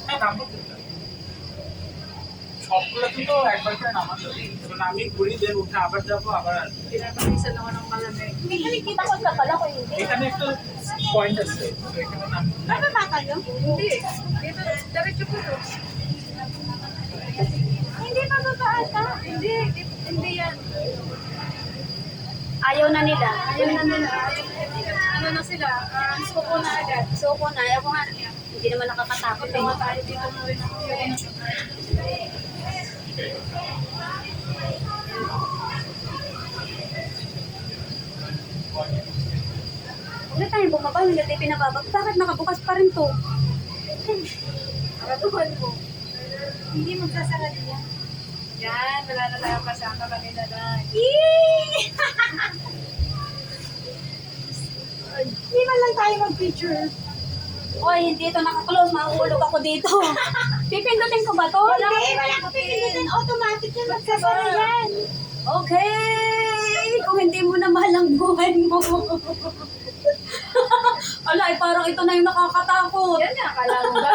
হ্যাঁ নামবো তো। সবগুলো তো একবার করে নামাতে হবে। কারণ আমি ঘুরি দেন উঠে আবার যাবো abar আসবো। Pinapakisa naman ng malamig. May nakikita ko na pala kung hindi. এখানে একটা পয়েন্ট আছে। তো এখানে নাম Ano ba kayo? Hindi. Dito, diretso po to. Hindi pa ba ata? Hindi, hindi yan. Ayaw na nila. Ayun na nila. Ano na sila? Suko na agad. So ko na, ayaw ko nga. Hindi naman nakakatakot eh. Mga tayo dito na rin ako. Huwag na tayong bumaba, hindi tayo pinababag. Bakit nakabukas pa rin to? Nakatuhan mo. Hindi magsasara niya. Yan, wala na tayo kasama kanila na. Yee! Hindi man lang tayo mag-picture. Oy, hindi ito nakaklose. Mahuhulog ako dito. Pipindutin ko ba to? Hindi, wala ko pipindutin. Automatic yan. Magsasara yan. Okay. Kung hindi mo na mahal ang buhay mo. Ala, parang ito na yung nakakatakot. Yan na, akala mo ba?